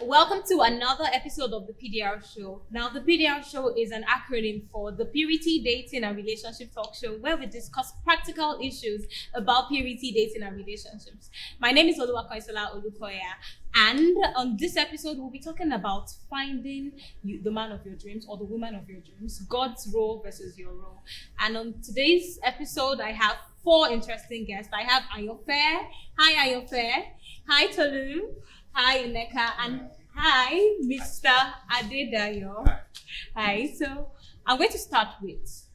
Welcome to another episode of the PDR show. Now, the PDR show is an acronym for the Purity Dating and Relationship Talk Show, where we discuss practical issues about purity dating and relationships. My name is Oluwakoisola Olukoya, and on this episode, we'll be talking about finding the man of your dreams or the woman of your dreams, God's role versus your role. And on today's episode, I have 4 interesting guests. I have Ayofe. Hi, Ayofe. Hi, Tolu. Hi, Nneka. And hi, Mr. Adedayo. Hi. So I'm going to start with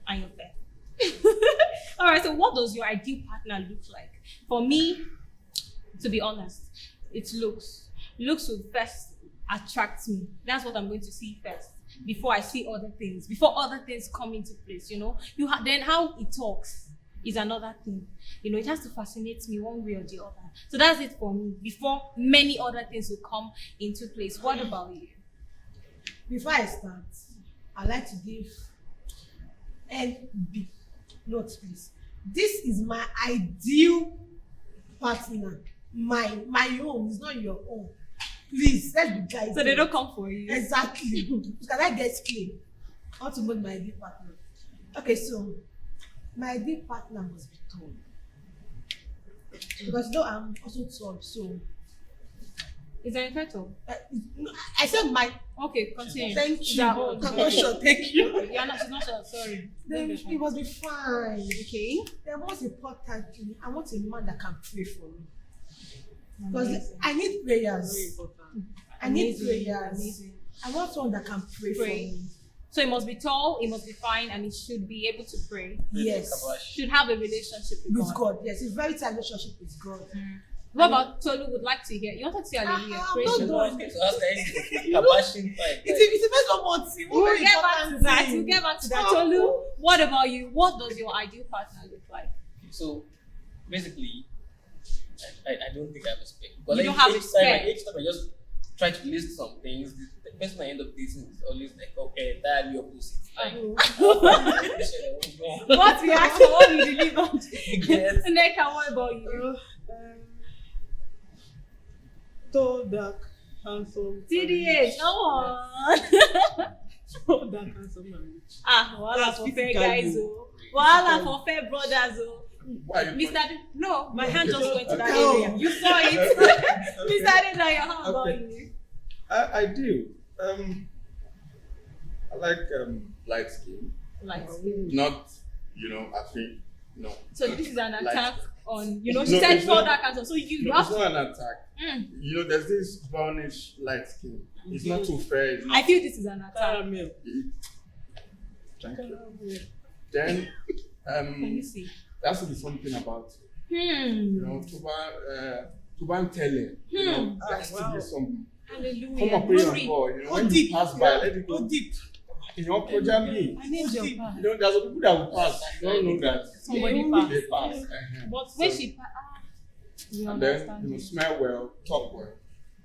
Ayofe. All right. So what does your ideal partner look like? For me, to be honest, it's looks. Looks will first attract me. That's what I'm going to see first before I see other things. Before other things come into place, then how it talks is another thing. It has to fascinate me one way or the other. So that's it for me, before many other things will come into place. What about you? Before I start, I like to give NB. Note, please. This is my ideal partner. My own, it's not your own. Please, let's be guys. So they don't come for you. Exactly. Can I get clear? I want to make my ideal partner. Okay, so my ideal partner must be tall. Because I'm also tall, so. Is that a title? I said my. Okay, continue. Thank you. I'm not sure. Thank you. She's not sure. Sorry. Then it must be fine. Okay. Then most importantly, I want a man that can pray for me. Because I need prayers. Very important. I need prayers. Amazing. I want someone that can pray for me. So it must be tall, it must be fine, and it should be able to pray. Yes. Should have a relationship with God. Yes, it's very tight relationship with God. What about Tolu would like to hear? You wanted to hear hallelujah. Praise the Lord. It's a best of what We'll get back to that. Tolu, what about you? What does your ideal partner look like? So basically, I don't think I have a spec. You don't have a spec. Each time I just try to list some things, the person I end up dating is always like, okay, entirely opposite. What reaction? What do you deliver? Nneka, what about you? Tall, dark, handsome. TDH, come on. Tall, dark, handsome, and rich. Wahala for fair guys, wahala for fair brothers, No, my hand just went to that area. You saw it. Mr. Adedayo, how about you? I do. I like light skin. Light skin. Not, I think, no. So this is an attack on, she No, said it's tall, not- dark, handsome. So you No, have it's not an attack. There's this brownish light skin. It's not too fair. It's not, I feel this is an attack. Caramel. Thank you. Then, Can you see? there has to be something about it. To ban telling. There has to be some. Hallelujah. Come up with your boy. When you pass by, let it go. Go deep. Project me. I need your pass. There's some people that will pass. You don't know that. Somebody pass. They pass. But when she pass, we And understand. then, smell well, talk well.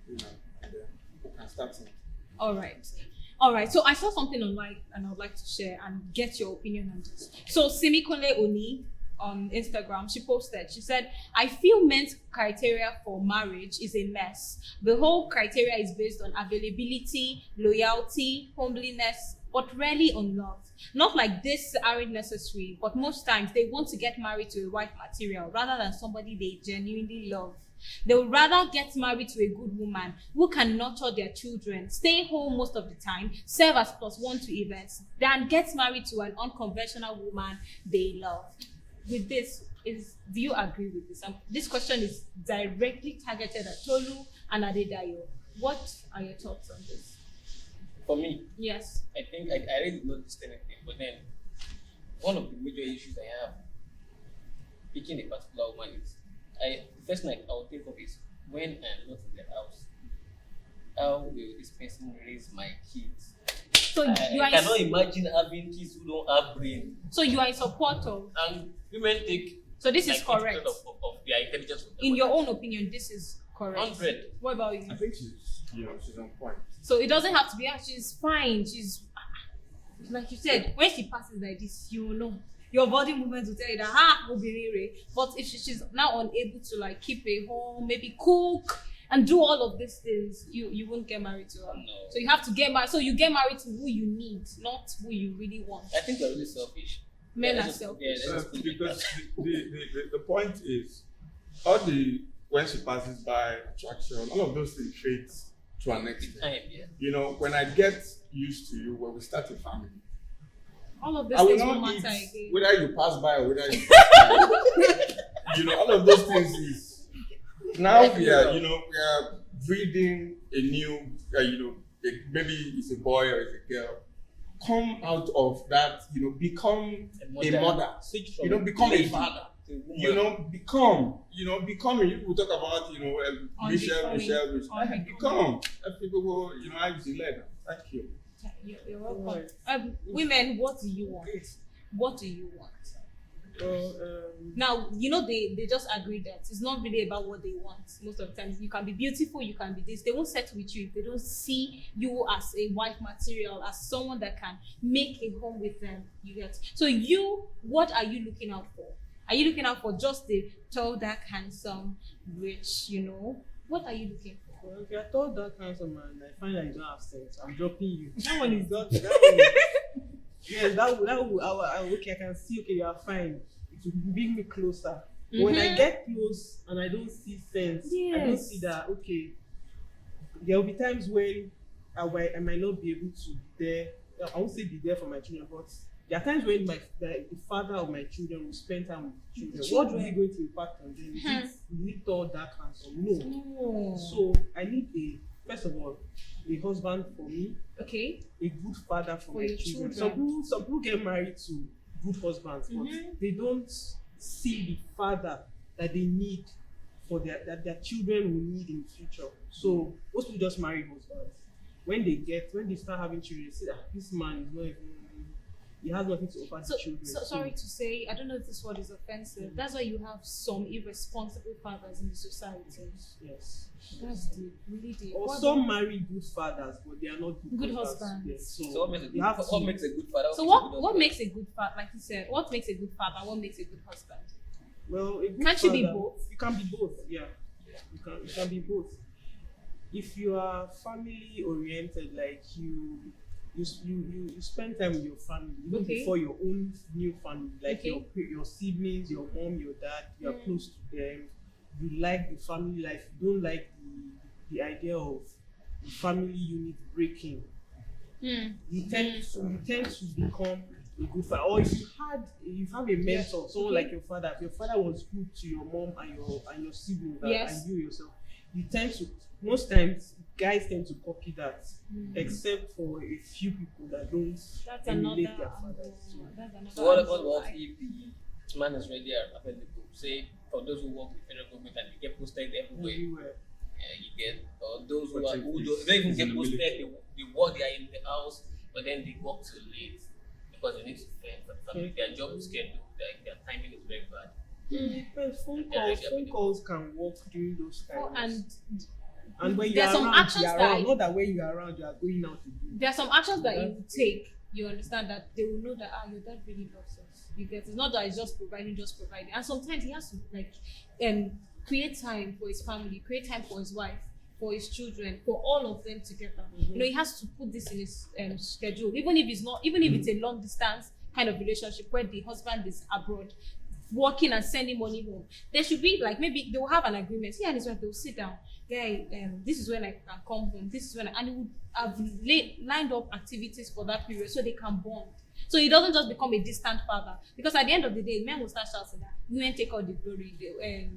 And then you can start something. All right. So I saw something online and I would like to share and get your opinion on this. So Simikole Oni on Instagram, she posted, she said, I feel men's criteria for marriage is a mess. The whole criteria is based on availability, loyalty, homeliness, but rarely on love. Not like this aren't necessary, but most times they want to get married to a wife material rather than somebody they genuinely love. They would rather get married to a good woman who can nurture their children, stay home most of the time, serve as +1 to events, than get married to an unconventional woman they love. With this, do you agree with this? This question is directly targeted at Tolu and Adedayo. What are your thoughts on this? For me, Yes. I think I really did not list anything, but then one of the major issues I have picking a particular woman is the first thing I would think of is when I'm not in the house, how will this person raise my kids? So I cannot imagine having kids who don't have brain. So you are in support of. And women take. So this is like correct. 80% of their intelligence. From In your own opinion, this is correct. 100. What about you? I think she's on point. So it doesn't have to be, she's fine. She's like you said, when she passes like this, you your body movements will tell you that obirire. But if she's now unable to like keep a home, maybe cook and do all of these things, you won't get married to her. No. So you have to get married. So you get married to who you need, not who you really want. I think we're really selfish. Men are let's just- selfish. let's just put it like Because that. the point is, when she passes by attraction, all of those things fades to an extent. Time, yeah. You know, when I get used to you, when we start a family, All of these I will things won't not matter eat again. whether you pass by or whether you pass by. You know, all of those things is now we are breeding a new, maybe it's a boy or it's a girl. Come out of that, become a mother. Switch from Become a lady father. to woman. Becoming. You will talk about, Michelle. Unbecoming. Become. And people go, I used to learn. Thank you. You're welcome. Right. Women, what do you want? What do you want? Well, Now, they just agree that it's not really about what they want. Most of the time, you can be beautiful, you can be this. They won't settle with you if they don't see you as a wife material, as someone that can make a home with them. You get. So what are you looking out for? Are you looking out for just the tall, dark, handsome, rich? What are you looking for? well, if you're told that handsome man, I find that you don't have sense. I'm dropping you. That one is not. That one is, yes, that will. Okay, I can see. Okay, you are fine. It will bring me closer. But when I get close and I don't see sense, I don't see that. Okay, there will be times when I might not be able to be there. I won't say be there for my children, but there are times when the father of my children will spend time with the children. What is he going to impact on them? Is it all that handsome? No. So I need first of all, a husband for me. Okay. A good father for my your children. children. Some people get married to good husbands, but they don't see the father that they need for that their children will need in the future. So most people just marry husbands. When they start having children, they say that this man is not even, he has nothing to offer the children. So sorry to say, I don't know if this word is offensive. That's why you have some irresponsible fathers in the society. Yes. That's deep, really deep. Or What some about- marry good fathers, but they are not Good husbands. husbands. Yes. So what makes a you good, have what to- makes a good father? So makes a what good what husband? makes a good father? Like you said, what makes a good father? What makes a good husband? Well, a good Can't you be father- both? You can be both. Yeah. You can be both. If you are family oriented, like you spend time with your family, even Okay. before your own new family, like Okay. your siblings, your mom, your dad, you are close to them. You like the family life. You don't like the idea of the family unit breaking. You tend to become a good father. Or if you have a mentor, someone like your father. If your father was good to your mom and your siblings Yes. and you yourself, you tend to, most times guys tend to copy that, except for a few people that don't That's emulate another. their fathers. That's another. So what angle. about if the man is ready and available? Say for those who work with federal government and they get posted everywhere, Everywhere. you get, or those who But are if who it's don't even in get the posted, military. they work, they are in the house, but then they work too late because they need to fend for the family. Their job schedule, their timing is very bad. Depends. Phone Yeah, calls. yeah, Phone yeah. calls can work during those times. Oh, and And when you there's are some around, actions you are that around. Not that when you are around, you are going out to do. there are some actions that you take. You understand that they will know that your dad really loves us. You get, it's not that he's just providing. And sometimes he has to create time for his family, create time for his wife, for his children, for all of them together. He has to put this in his schedule, even if it's a long distance kind of relationship where the husband is abroad working and sending money home. There should be like, maybe they will have an agreement. He and his wife, they will sit down. Guy, this is when I can come home. This is when and he would have lined up activities for that period so they can bond. So he doesn't just become a distant father, because at the end of the day, men will start shouting that women take all the glory.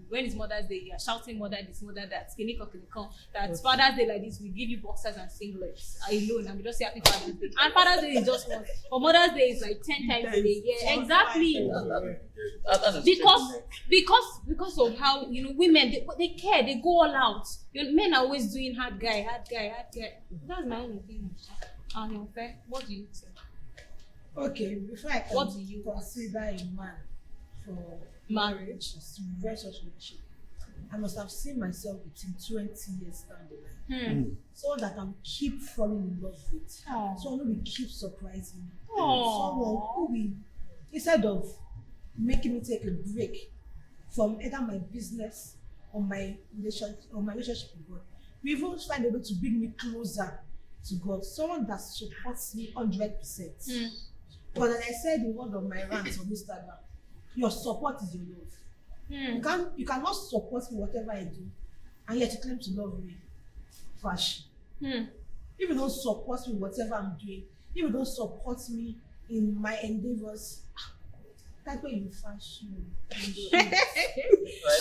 When it's Mother's Day, you are shouting mother this, mother that, skinny cock, that Father's Day like this, we give you boxers and singlets alone, and we just say happy Father's Day. And Father's Day is just once, but Mother's Day is like 10 times a day. Yeah, exactly. That's a Because of how women they care, they go all out. Men are always doing hard guy. That's my own opinion. Fair. What do you say? Okay, before I can What do you consider a man for Marriage. relationship, I must have seen myself with him 20 years down the line. Someone that can keep falling in love with. Aww. Someone who will keep surprising me. Aww. Someone who will, instead of making me take a break from either my business or my relationship with God. We even find a way to bring me closer to God. Someone that supports me 100%. But as I said in one of my rants on Instagram, your support is your love. You cannot support me whatever I do, and yet you claim to love me. Fash. If you don't support me whatever I'm doing, if you don't support me in my endeavors, that's where you fash. Right?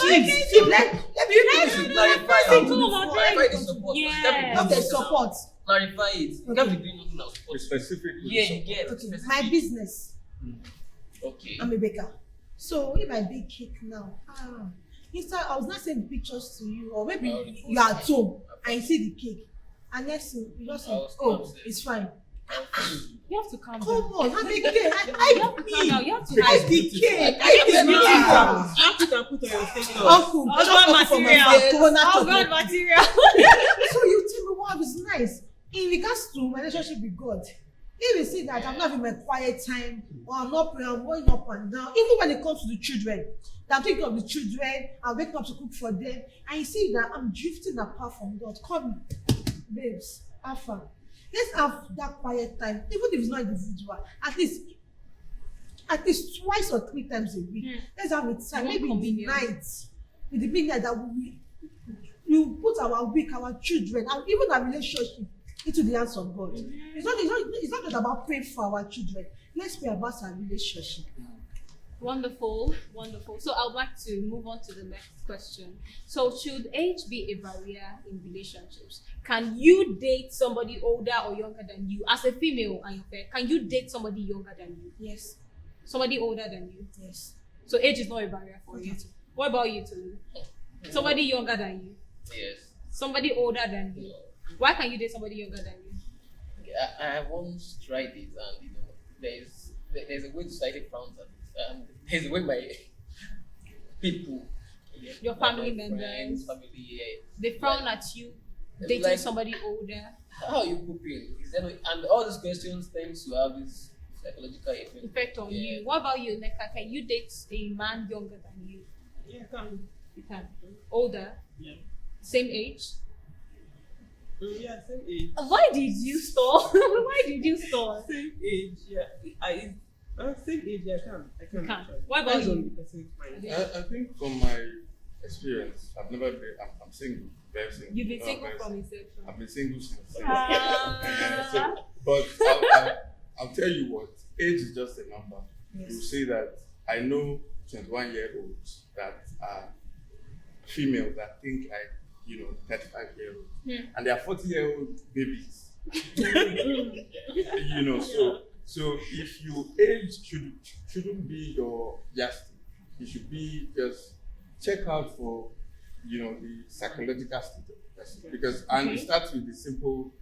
Let me Clarify the support. Yeah. okay, support. Clarify it. You can't be doing nothing else. Specifically. Yeah, you get it. Okay, Specific. my business. Okay. I'm a baker. So if I bake cake now, instead I was not sending pictures to you, or maybe you are at home and you see the cake, and next thing you just say, oh, it's fine. You have to calm Come down. on, I make cake. You have to calm down. You have to I the cake. I the beautiful. After you can put on your status. Uncle, just for my corona Oh chocolate. God, material. So you tell me what is nice in regards to my relationship with God. If you see that I'm not in my quiet time, or I'm not praying, I'm going up and down, even when it comes to the children, that I'm thinking of the children, I wake up to cook for them, and you see that I'm drifting apart from God. Call me, babes, Alpha. Let's have that quiet time, even if it's not individual, at least twice or 3 times a week. Let's have a time, maybe in the night, that you put our week, our children, and even our relationship into the hands of God. It's not just about praying for our children. Let's pray about our relationship. Wonderful. So I would like to move on to the next question. So should age be a barrier in relationships? Can you date somebody older or younger than you? As a female and your pair, can you date somebody younger than you? Yes. Somebody older than you? Yes. So age is not a barrier for you. What about you, Tolu? Somebody younger than you? Yes. Somebody older than you? Why can't you date somebody younger than you? Okay, I once tried it, and there's a way society frowns at it. There's a way my people, Your like family my members, friends, family, they frown at you dating like, somebody older. how are you coping? Is there no, and all these questions tend to have this psychological Effect on you. What about you, Neka? Can you date a man younger than you? Yeah, come. You can. Older? Yeah. Same age? Yeah, same age. Why did you stall? Why did you stall? Same age, yeah. Same age, yeah, I can. You can. Actually. What about Depends on you? the person's mind. I think from my experience, I've never been. I'm single, very single. You've been No, single very from single. inception. I've been single since. Ah. But I'll tell you what, age is just a number. Yes. You say that I know 21-year-olds that are females that think like 35-year-olds, and they are 40-year-old babies. So if you age shouldn't be your yardstick. It should be just check out for the psychological state of the person, because and it starts with the simple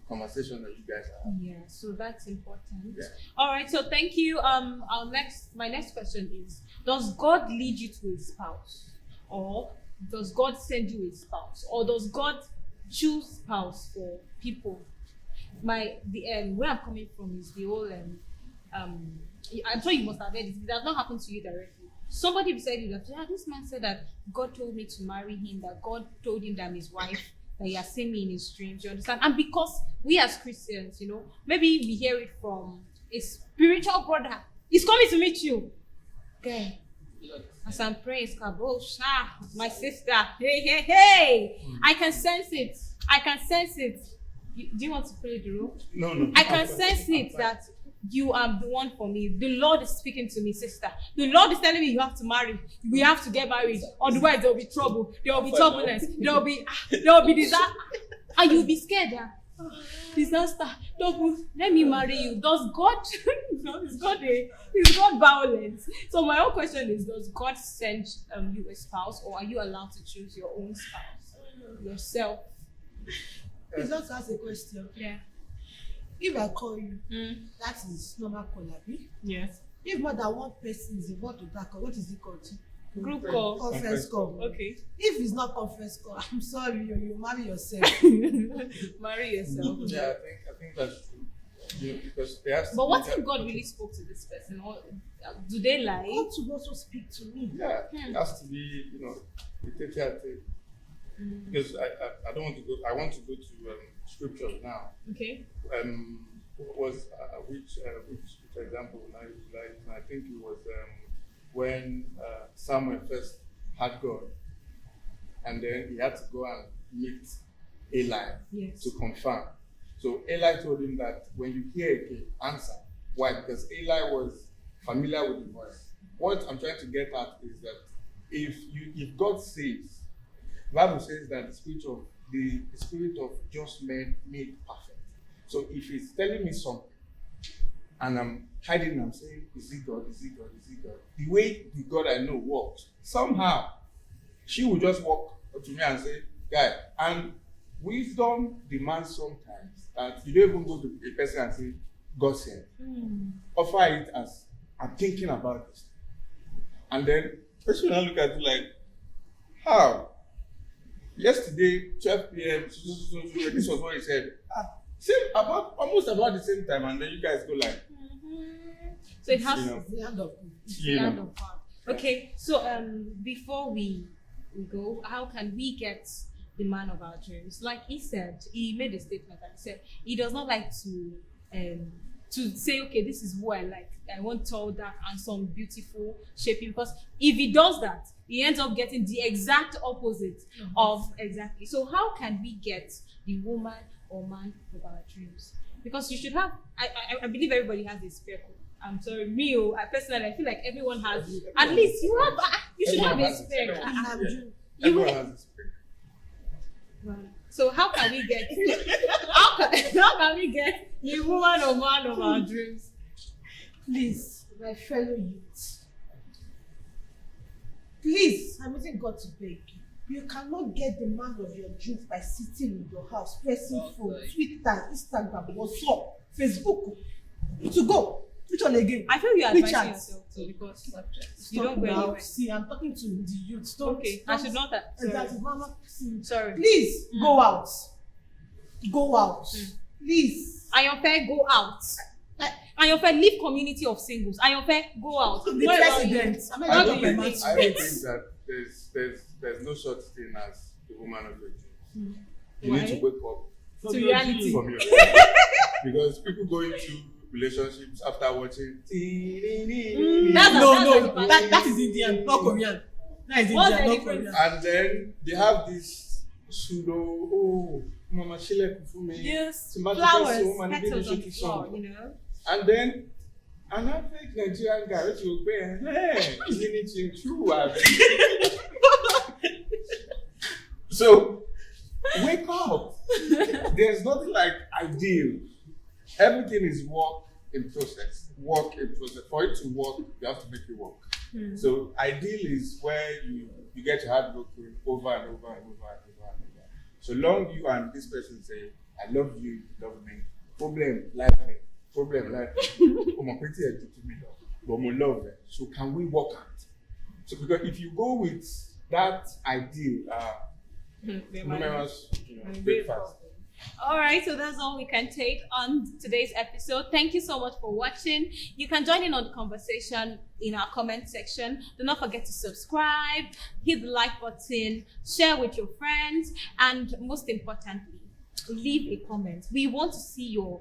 conversation that you guys have. Yeah, so that's important. Yeah. All right, so thank you. My next question is: does God lead you to a spouse, or does God send you a spouse, or does God choose spouse for people? Where I'm coming from is the whole I'm sure you must have heard it. It has not happened to you directly. Somebody beside you that this man said that God told me to marry him, that God told him that I'm his wife, that he has seen me in his dreams. You understand? And because we as Christians, maybe we hear it from a spiritual brother. He's coming to meet you. Okay. As I'm praying, my sister. Hey. I can sense it. Do you want to play the role? No. I can sense it that you are the one for me. The Lord is speaking to me, sister. The Lord is telling me you have to marry. We have to get married. Otherwise, there will be trouble. There will be turbulence. There will be disaster. And you'll be scared. Disaster. Let me marry you. Does God? Is God violent? So my own question is: does God send you a spouse, or are you allowed to choose your own spouse yourself? Please just ask a question. Yeah. If I call you, that is normal call, abi? Yes. If more than one person is involved to that call, what is it called? Group call. Conference call. Okay. If it's not conference call, I'm sorry, you marry yourself. Marry yourself. Yeah, I think that's true. You know, because there has to But be what that- if God really spoke to this person? Or do they lie? God to also speak to me. Yeah, it has to be, you know, it takes that thing. Because I don't want to go. I want to go to scriptures now. Okay. What was which example would I utilize? I think it was when Samuel first had God, and then he had to go and meet Eli Yes. to confirm. So Eli told him that when you hear a king, answer. Why? Because Eli was familiar with the voice. What I'm trying to get at is that if God says, the Bible says that the spirit of just men made perfect. So if he's telling me something and I'm hiding, I'm saying, is it God? Is it God? Is it God? The way the God I know works, somehow she will just walk up to me and say, guy, and wisdom demands sometimes that you don't even go to a person and say, God said. Offer it as, I'm thinking about this. And then person will look at you like, how? Yesterday, 12 p.m., this was what he said. Almost about the same time, and then you guys go like, So it has you know, It's the end of me. you end know. of God. Okay, so before we go, how can we get the man of our dreams? Like he said, he made a statement and he said he does not like to say, okay, this is who I like. I want tall, dark, handsome, beautiful, shaping. Because if he does that, he ends up getting the exact opposite of exactly. So how can we get the woman or man of our dreams? Because you should have. I believe everybody has a spare code. I'm sorry, I personally, I feel like everyone has. At least you have. You should have Everyone a has a spare. spare. I have dream. Everyone has a spirit. Right. So how can we get how can we get the woman or man of our dreams? Please, my fellow youth. Please, I'm using God to beg you. You cannot get the man of your dreams by sitting in your house, pressing phone, Twitter, Instagram, WhatsApp, Facebook. To go. Which one again? I feel you're Which advising chance? yourself too because you Stop don't go now. anywhere. See, I'm talking to the youth. Don't, Okay, I should not. Sorry. Exactly. Mama, see. Sorry. Please go out. Go out. Please. Ayonfe, go out. Ayonfe, leave community of singles. Ayonfe, go out. The What about president. you? I'm I not don't doing think my that there's no such thing as the woman of your dreams. You need to Why? wake up To reality. from your because people go into relationships after watching. That's No, a that is Indian, not Korean. That is What's Indian, the not Korean. difference? And then they have this pseudo, Mama Shile for me. Yes, Tí n bá ti fẹ́ flowers, so, man, petals baby, on shake the it floor, some. you know. And then an average Nigerian guy which will pay, hey, anything true. So wake up. There's nothing like ideal. Everything is work in process. Work in process. For it to work, you have to make it work. So ideal is where you get your hard work over and over and over and over and over. So long you and this person say, I love you, you love me. Problem, life. Oh, my pretty to me, but my love. So can we work out? So because if you go with that ideal, numerous, breakfast. All right, so that's all we can take on today's episode. Thank you so much for watching. You can join in on the conversation in our comment section. Do not forget to subscribe, hit the like button, share with your friends, and most importantly, leave a comment. We want to see your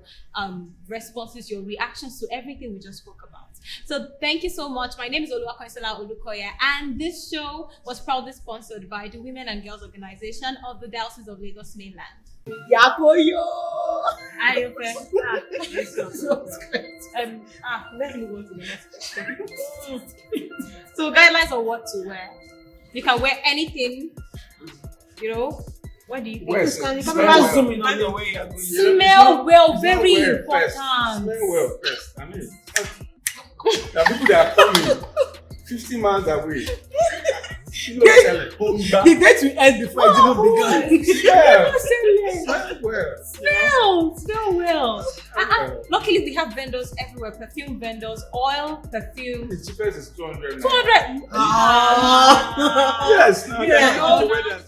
responses, your reactions to everything we just spoke about. So thank you so much. My name is Oluwakoisola Olukoya, and this show was proudly sponsored by the Women and Girls Organization of the Diocese of Lagos Mainland. Yakoyo! Let's move on to the next question. So guidelines on what to wear. You can wear anything, What do you think? Yes, Can you smell come well. zoom in By on the me? way you're going. Smell well, very Smell well important. first. Smell well first. I mean, there are people that are coming 50 miles away. You know, tell it. The date will end before it even began. Yeah. Smell well. well. Okay. Luckily, we have vendors everywhere. Perfume vendors, oil, perfume. The cheapest is 200. 200. Ah. Yes. No, Yeah. that's not the way that-